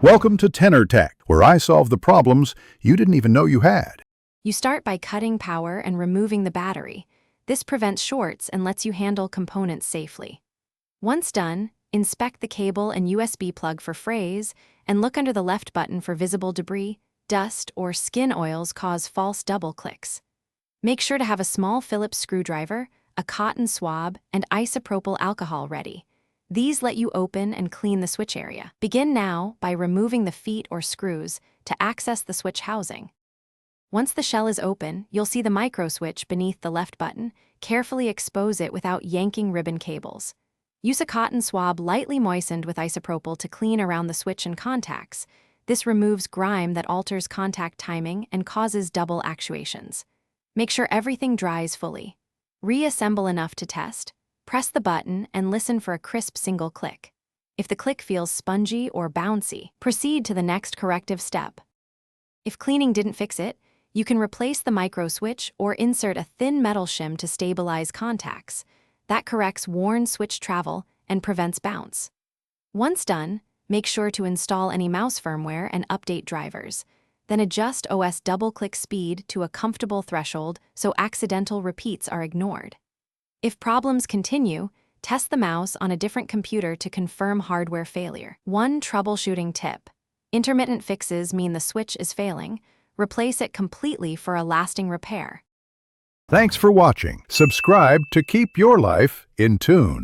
Welcome to Tenor Tech, where I solve the problems you didn't even know you had. You start by cutting power and removing the battery. This prevents shorts and lets you handle components safely. Once done, inspect the cable and USB plug for frays and look under the left button for visible debris, dust, or skin oils cause false double clicks. Make sure to have a small Phillips screwdriver, a cotton swab, and isopropyl alcohol ready. These let you open and clean the switch area. Begin now by removing the feet or screws to access the switch housing. Once the shell is open, you'll see the micro switch beneath the left button. Carefully expose it without yanking ribbon cables. Use a cotton swab lightly moistened with isopropyl to clean around the switch and contacts. This removes grime that alters contact timing and causes double actuations. Make sure everything dries fully. Reassemble enough to test. Press the button and listen for a crisp single click. If the click feels spongy or bouncy, proceed to the next corrective step. If cleaning didn't fix it, you can replace the micro switch or insert a thin metal shim to stabilize contacts. That corrects worn switch travel and prevents bounce. Once done, make sure to install any mouse firmware and update drivers. Then adjust OS double-click speed to a comfortable threshold so accidental repeats are ignored. If problems continue, test the mouse on a different computer to confirm hardware failure. One troubleshooting tip: intermittent fixes mean the switch is failing. Replace it completely for a lasting repair. Thanks for watching. Subscribe to keep your life in tune.